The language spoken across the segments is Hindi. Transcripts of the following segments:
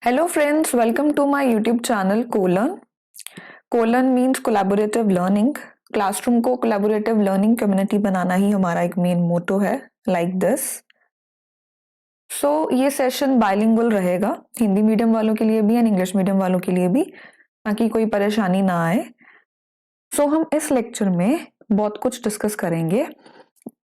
Hello friends, welcome to my YouTube channel Colon. Colon means collaborative learning. Classroom को collaborative learning community बनाना ही हमारा एक मेन मोटो है, like this. So ये सेशन बाइलिंगुअल रहेगा, हिंदी मीडियम वालों के लिए भी एंड इंग्लिश मीडियम वालों के लिए भी, ताकि कोई परेशानी ना आए. So हम इस लेक्चर में बहुत कुछ डिस्कस करेंगे.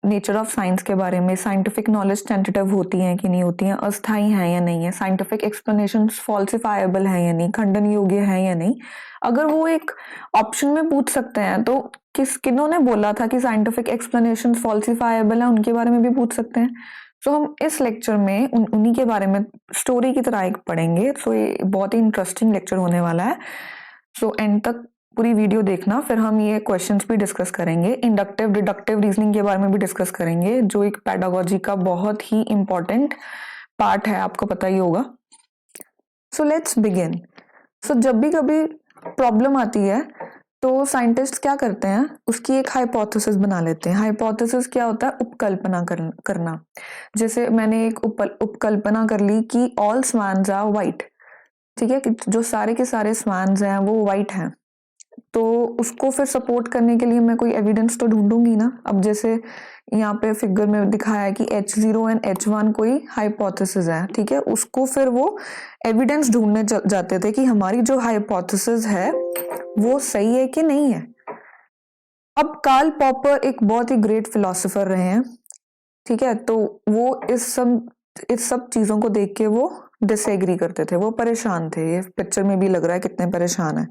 नेचर ऑफ साइंस के बारे में, साइंटिफिक नॉलेज टेंटेटिव होती है कि नहीं होती है, अस्थाई है या नहीं है, साइंटिफिक एक्सप्लेनेशन फॉल्सिफाएबल है या नहीं, खंडन योग्य है या नहीं. अगर वो एक ऑप्शन में पूछ सकते हैं तो किन्होंने बोला था कि साइंटिफिक एक्सप्लेनेशन फॉल्सिफाएबल है, उनके बारे में भी पूछ सकते हैं. तो हम इस लेक्चर में उन्हीं के बारे में स्टोरी की तरह एक पढ़ेंगे. तो ये बहुत ही इंटरेस्टिंग लेक्चर होने वाला है. सो एंड तक पूरी वीडियो देखना. फिर हम ये क्वेश्चंस भी डिस्कस करेंगे, इंडक्टिव डिडक्टिव रीजनिंग के बारे में भी डिस्कस करेंगे, जो एक पेडागोजी का बहुत ही इंपॉर्टेंट पार्ट है, आपको पता ही होगा. So let's begin. सो जब भी कभी प्रॉब्लम आती है तो साइंटिस्ट क्या करते हैं, उसकी एक हाइपोथेसिस बना लेते हैं. हाइपोथेसिस क्या होता है? उपकल्पना करना. जैसे मैंने एक उपकल्पना कर ली कि ऑल स्वान्स आर वाइट. ठीक है, कि जो सारे के सारे स्वान्स हैं वो वाइट हैं. तो उसको फिर सपोर्ट करने के लिए मैं कोई एविडेंस तो ढूंढूंगी ना. अब जैसे यहाँ पे फिगर में दिखाया है कि H0 एंड H1 कोई हाइपोथेसिस है. ठीक है, उसको फिर वो एविडेंस ढूंढने जाते थे कि हमारी जो हाइपोथेसिस है वो सही है कि नहीं है. अब कार्ल पॉपर एक बहुत ही ग्रेट फिलोसोफर रहे हैं. ठीक है, तो वो इस सब चीजों को देख के वो डिसएग्री करते थे, वो परेशान थे. ये पिक्चर में भी लग रहा है कितने परेशान है.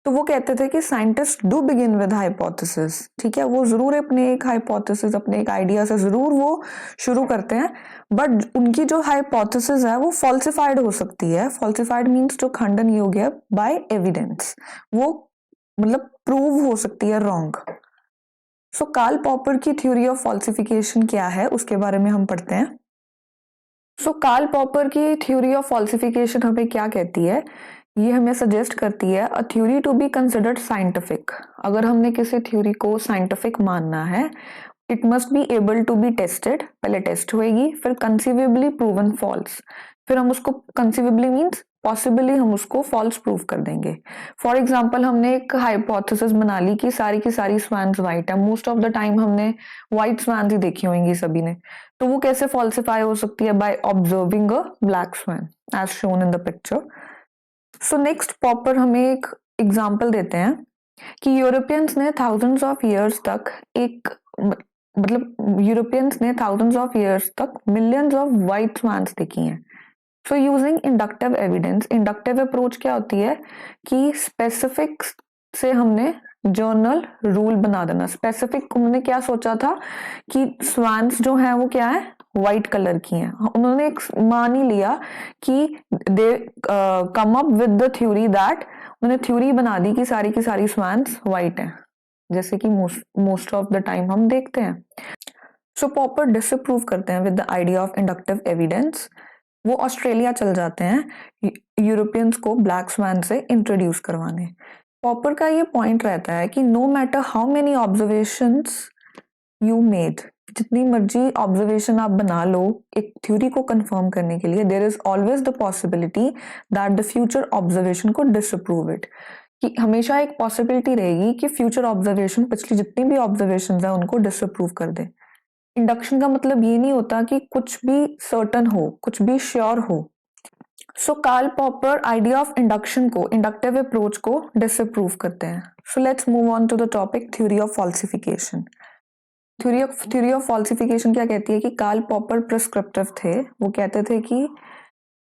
तो वो कहते थे कि scientist do begin with hypothesis. ठीक है, वो जरूर अपने एक हाइपोथेसिस, अपने एक आइडिया से जरूर वो शुरू करते हैं, बट उनकी जो हाइपोथेसिस है वो फॉल्सिफाइड हो सकती है. फॉल्सिफाइड मींस जो खंडन योग्य है बाय एविडेंस, वो मतलब प्रूव हो सकती है रॉन्ग. सो कार्ल पॉपर की थ्योरी ऑफ फॉल्सिफिकेशन क्या है, उसके बारे में हम पढ़ते हैं. सो कार्ल पॉपर की थ्योरी ऑफ फॉल्सिफिकेशन हमें क्या कहती है? ये हमें सजेस्ट करती है a theory to be considered scientific. अगर हमने किसी थ्योरी को साइंटिफिक मानना है, it must be able to be tested. पहले टेस्ट होएगी, फिर कंसीवेबली प्रूवन फॉल्स. फिर हम उसको कंसीवेबली मींस पॉसिबली हम उसको फॉल्स प्रूव कर देंगे. फॉर एग्जाम्पल, हमने एक हाइपोथेसिस बना ली कि सारी की सारी स्वान्स वाइट है. मोस्ट ऑफ द टाइम हमने व्हाइट स्वान्स ही देखी होंगी सभी ने. तो वो कैसे फॉल्सिफाई हो सकती है? By observing a black swan as shown in the picture. So next Popper हमें एक एग्जाम्पल देते हैं कि यूरोपियंस ने थाउजेंड्स ऑफ इयर्स तक यूरोपियंस ने थाउजेंड्स ऑफ इयर्स तक मिलियंस ऑफ व्हाइट स्वान्स देखी हैं. So using inductive evidence. Inductive approach क्या होती है कि स्पेसिफिक से हमने जर्नल रूल बना देना. स्पेसिफिक उन्होंने क्या सोचा था कि स्वान्स जो है वो क्या है, व्हाइट कलर की हैं. उन्होंने एक मान ही लिया कि they come up with the theory that, उन्होंने थ्योरी बना दी कि सारी की सारी स्वान्स व्हाइट हैं, जैसे कि मोस्ट ऑफ द टाइम हम देखते हैं. सो पॉपर डिसअप्रूव करते हैं with the idea of inductive evidence. वो ऑस्ट्रेलिया चल जाते हैं यूरोपियंस को ब्लैक स्वान से इंट्रोड्यूस करवाने. पॉपर का ये पॉइंट रहता है कि no matter how many observations you made, जितनी मर्जी ऑब्जर्वेशन आप बना लो एक थ्योरी को कंफर्म करने के लिए, there is always the possibility that the future observation को डिसअप्रूव इट. कि हमेशा एक पॉसिबिलिटी रहेगी कि फ्यूचर ऑब्जर्वेशन पिछली जितनी भी ऑब्जर्वेशन है उनको डिसअप्रूव कर दे. इंडक्शन का मतलब ये नहीं होता कि कुछ भी सर्टन हो, कुछ भी श्योर हो. So Karl Popper idea of induction को, इंडक्टिव अप्रोच को डिसअप्रूव करते हैं. So let's move on to the topic theory of falsification. Theory of falsification क्या कहती है कि कार्ल पॉपर प्रिस्क्रिप्टिव थे. वो कहते थे कि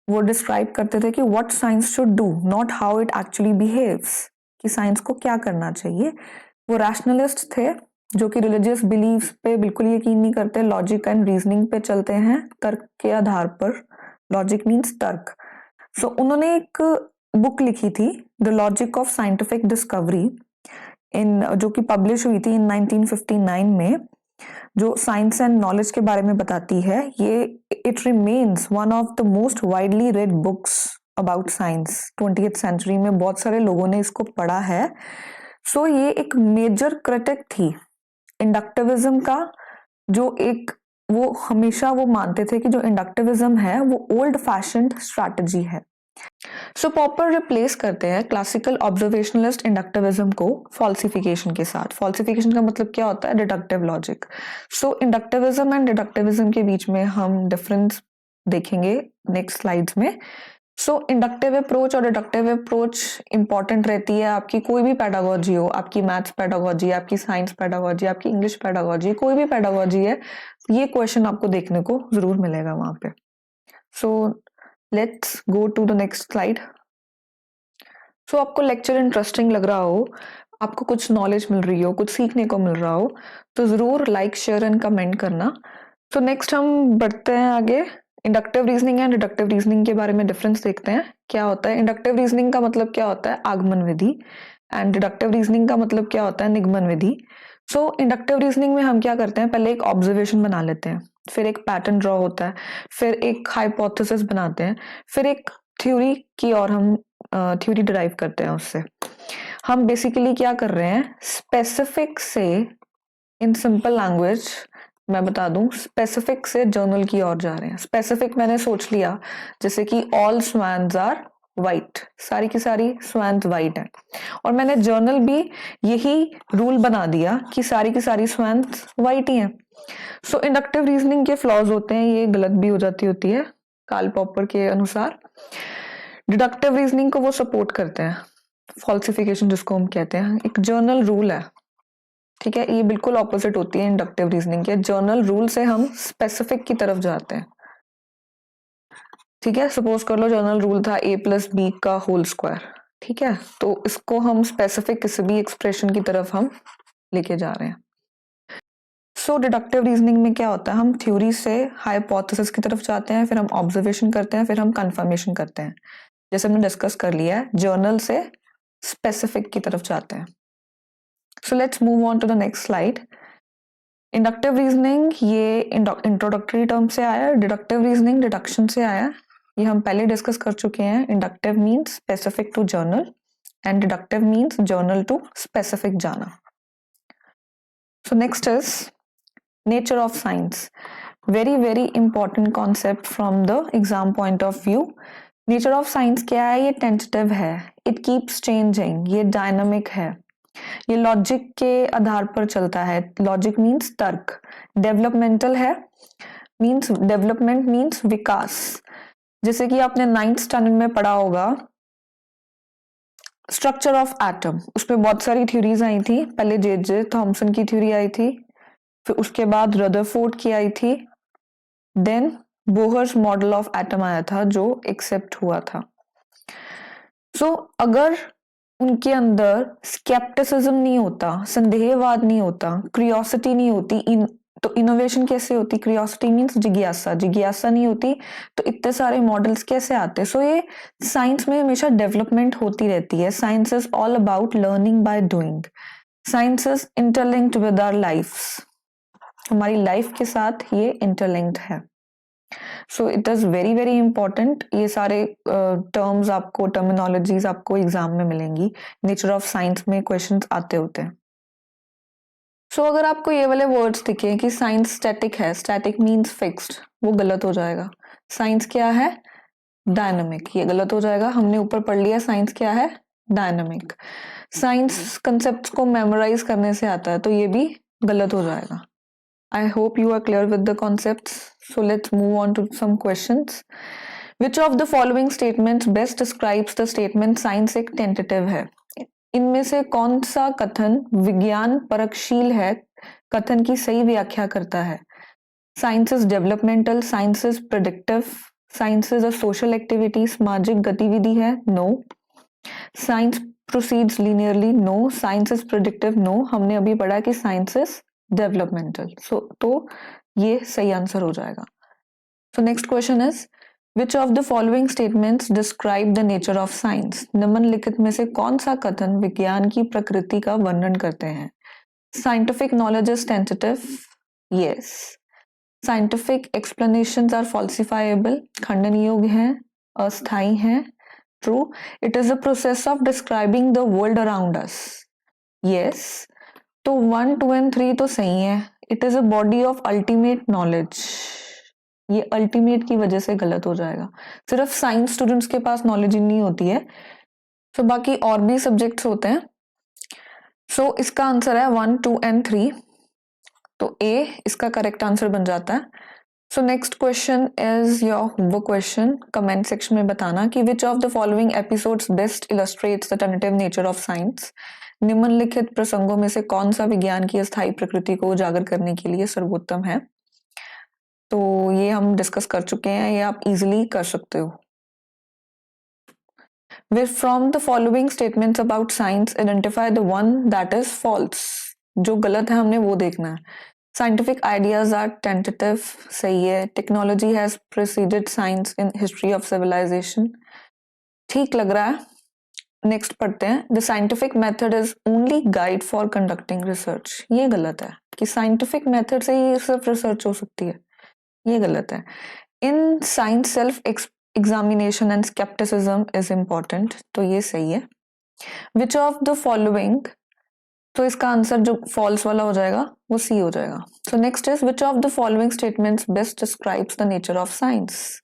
वो डिस्क्राइब करते थे कि what science should do, not how it actually behaves, कि साइंस को क्या करना चाहिए. वो रैशनलिस्ट थे जो कि रिलीजियस बिलीव्स पे बिल्कुल यकीन नहीं करते, लॉजिक एंड रीजनिंग पे चलते हैं, तर्क के आधार पर. लॉजिक मींस तर्क. सो उन्होंने एक बुक लिखी थी, the logic of scientific discovery, जो कि पब्लिश हुई थी इन 1959 में, जो साइंस एंड नॉलेज के बारे में बताती है. ये it remains one of the most widely read books about science. 20th century में बहुत सारे लोगों ने इसको पढ़ा है. सो ये एक मेजर क्रिटिक थी इंडक्टिविज्म का, जो एक वो हमेशा वो मानते थे कि जो इंडक्टिविज्म है वो ओल्ड फैशन्ड स्ट्रैटेजी है. सो पॉपर रिप्लेस करते हैं क्लासिकल ऑब्जर्वेशनलिस्ट इंडक्टिविज्म को फॉल्सिफिकेशन के साथ। फॉल्सिफिकेशन का मतलब क्या होता है? Deductive logic. सो इंडक्टिविज्म एंड डिडक्टिविज्म के बीच में हम डिफरेंस देखेंगे नेक्स्ट स्लाइड्स में। सो इंडक्टिव अप्रोच और डिडक्टिव अप्रोच इंपॉर्टेंट रहती है आपकी कोई भी पेडागोजी हो, आपकी मैथ्स पेडागोजी, आपकी साइंस पेडागोजी, आपकी इंग्लिश पेडागोजी, कोई भी पेडागोजी है, ये क्वेश्चन आपको देखने को जरूर मिलेगा वहां पे। So let's go to the next slide. So आपको लेक्चर इंटरेस्टिंग लग रहा हो, आपको कुछ नॉलेज मिल रही हो, कुछ सीखने को मिल रहा हो, तो जरूर लाइक, शेयर एंड कमेंट करना। तो नेक्स्ट हम बढ़ते हैं आगे। Inductive reasoning and deductive reasoning के बारे में डिफरेंस देखते हैं क्या होता है। इंडक्टिव रीजनिंग का मतलब क्या होता है? आगमन विधि। एंड डिडक्टिव रीजनिंग का मतलब क्या होता है? निगमन विधि। सो इंडक्टिव रीजनिंग में हम क्या करते हैं? पहले एक ऑब्जर्वेशन बना लेते हैं, फिर एक पैटर्न ड्रॉ होता है, फिर एक हाइपोथेसिस बनाते हैं, फिर एक थ्योरी की और हम थ्योरी डिराइव करते हैं उससे। हम बेसिकली क्या कर रहे हैं? स्पेसिफिक से, इन सिंपल लैंग्वेज मैं बता दूं, स्पेसिफिक से जर्नल की ओर जा रहे हैं। स्पेसिफिक मैंने सोच लिया जैसे कि ऑल स्वैन्स आर वाइट, सारी की सारी स्वैन्स वाइट है, और मैंने जर्नल भी यही रूल बना दिया कि सारी की सारी स्वैन्स वाइट ही हैं। सो इंडक्टिव रीजनिंग के फ्लॉज होते हैं, ये गलत भी हो जाती होती है कार्ल पॉपर के अनुसार। डिडक्टिव रीजनिंग को वो सपोर्ट करते हैं, फॉल्सिफिकेशन जिसको हम कहते हैं, एक जर्नल रूल है, ठीक है। ये बिल्कुल ऑपोजिट होती है इंडक्टिव रीजनिंग के। जर्नल रूल से हम स्पेसिफिक की तरफ जाते हैं, ठीक है। सपोज कर लो जर्नल रूल था a+b का होल स्क्वायर, ठीक है, तो इसको हम स्पेसिफिक किसी भी एक्सप्रेशन की तरफ हम लेके जा रहे हैं। सो डिडक्टिव रीजनिंग में क्या होता है? हम थ्योरी से हाइपोथेसिस की तरफ जाते हैं, फिर हम ऑब्जर्वेशन करते हैं, फिर हम कंफर्मेशन करते हैं, जैसे हमने डिस्कस कर लिया है। जर्नल से स्पेसिफिक की तरफ जाते हैं। So let's move on to the next slide. Inductive reasoning ये इंट्रोडक्टरी टर्म से आया, डिडक्टिव रीजनिंग डिडक्शन से आया, ये हम पहले डिस्कस कर चुके हैं। Inductive means specific to general and deductive means general to specific जाना। So next is nature of science. Very important concept from the exam point of view. Nature of science क्या है? ये टेंटेटिव है, इट कीप्स चेंजिंग, ये डायनामिक है, ये लॉजिक के आधार पर चलता है। लॉजिक मीन्स तर्क। डेवलपमेंटल है, मीन्स डेवलपमेंट मीन्स विकास। जैसे कि आपने 9th स्टैंडर्ड में पढ़ा होगा स्ट्रक्चर ऑफ एटम, उसमें बहुत सारी थ्योरीज आई थी। पहले जे थॉमसन की थ्योरी आई थी, फिर उसके बाद रदरफोर्ड की आई थी, then Bohr's model of atom आया था जो एक्सेप्ट हुआ था। सो अगर उनके अंदर स्केप्टिसिज्म नहीं होता, संदेहवाद नहीं होता, क्यूरियोसिटी नहीं होती, तो इनोवेशन कैसे होती? क्यूरियोसिटी मीन्स जिज्ञासा, जिज्ञासा नहीं होती तो इतने सारे मॉडल्स कैसे आते? सो ये साइंस में हमेशा डेवलपमेंट होती रहती है। Science is all about learning by doing. Science is interlinked with our lives, हमारी लाइफ के साथ ये इंटरलिंक्ड है। So it is very important. ये सारे टर्म्स आपको, टर्मिनोलॉजीज आपको एग्जाम में मिलेंगी। नेचर ऑफ साइंस में क्वेश्चंस आते होते हैं। सो अगर आपको ये वाले वर्ड्स दिखे कि साइंस स्टैटिक है, स्टैटिक मीन्स फिक्स्ड, वो गलत हो जाएगा। साइंस क्या है? डायनामिक, ये गलत हो जाएगा। हमने ऊपर पढ़ लिया साइंस क्या है? डायनामिक। साइंस कंसेप्ट्स को मेमोराइज करने से आता है, तो ये भी गलत हो जाएगा। I hope you are clear with the concepts. So let's move on to some questions. Which of the following statements best describes the statement science एक tentative है? इनमें से कौन सा कथन विज्ञान परकशील है, कथन की सही व्याख्या करता है? Science is developmental, science is predictive, science is a social activity, सामाजिक गतिविधि है, no. Science proceeds linearly, no. Science is predictive, no. हमने अभी पढ़ा कि साइंस इज डेवलपमेंटल, तो ये सही आंसर हो जाएगा। So next question is which of the following statements describe the nature of science? निम्नलिखित में से कौन सा कथन विज्ञान की प्रकृति का वर्णन करते हैं? Scientific knowledge is tentative, yes. Scientific explanations are falsifiable, खंडन योग्य हैं, अस्थायी हैं, true. It is a process of describing the world around us, yes. तो 1, 2 एंड 3 तो सही है। It is a body of ultimate knowledge, ये अल्टीमेट की वजह से गलत हो जाएगा। सिर्फ साइंस स्टूडेंट्स के पास नॉलेज ही नहीं होती है, तो बाकी और भी सब्जेक्ट्स होते हैं। सो इसका आंसर है 1, 2 एंड 3, तो ए इसका करेक्ट आंसर बन जाता है। So next question is your homework question. Comment section में बताना कि which of the following episodes best illustrates the tentative nature of science. निम्नलिखित प्रसंगों में से कौन सा विज्ञान की अस्थायी प्रकृति को उजागर करने के लिए सर्वोत्तम है। तो ये हम डिस्कस कर चुके हैं, ये आप इजीली कर सकते हो। With from the following statements about science, identify the one that is false. जो गलत है हमने वो देखना है। Scientific ideas are tentative, सही है। Technology has preceded science in history of civilization, ठीक लग रहा है। नेक्स्ट पढ़ते हैं। The scientific method is only guide for conducting research, ये गलत है कि साइंटिफिक मेथड से ही सिर्फ रिसर्च हो सकती है, ये गलत है। In science self examination and scepticism is important, तो ये सही है। विच ऑफ द फॉलोइंग, तो इसका आंसर जो फॉल्स वाला हो जाएगा वो सी हो जाएगा। सो next is which of the following statements best describes the nature of science.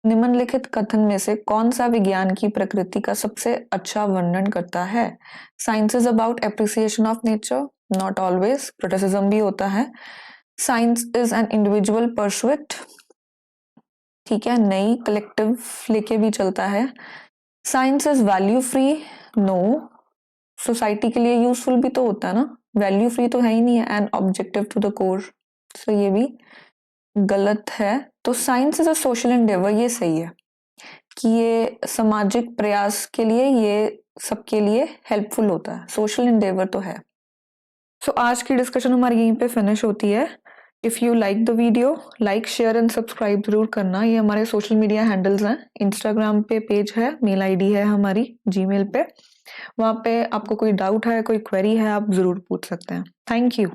निम्नलिखित कथन में से कौन सा विज्ञान की प्रकृति का सबसे अच्छा वर्णन करता है। Science is about appreciation of nature, not always, criticism भी होता है। Science is an individual pursuit, ठीक है, नहीं, कलेक्टिव लेके भी चलता है। Science is value free, no, society के लिए यूजफुल भी तो होता है ना, वैल्यू फ्री तो है ही नहीं है। And objective to the core, so ये भी गलत है। तो science is a social endeavour, ये सही है कि ये सामाजिक प्रयास के लिए, ये सबके लिए हेल्पफुल होता है, सोशल एंडेवर तो है। सो आज की डिस्कशन हमारी यहीं पे फिनिश होती है। If you like the video, like, share and subscribe जरूर करना। ये हमारे सोशल मीडिया हैंडल्स हैं। इंस्टाग्राम पे पेज है, मेल आईडी है हमारी, जीमेल पे, वहाँ पे आपको कोई डाउट है, कोई क्वेरी है, आप जरूर पूछ सकते हैं। Thank you.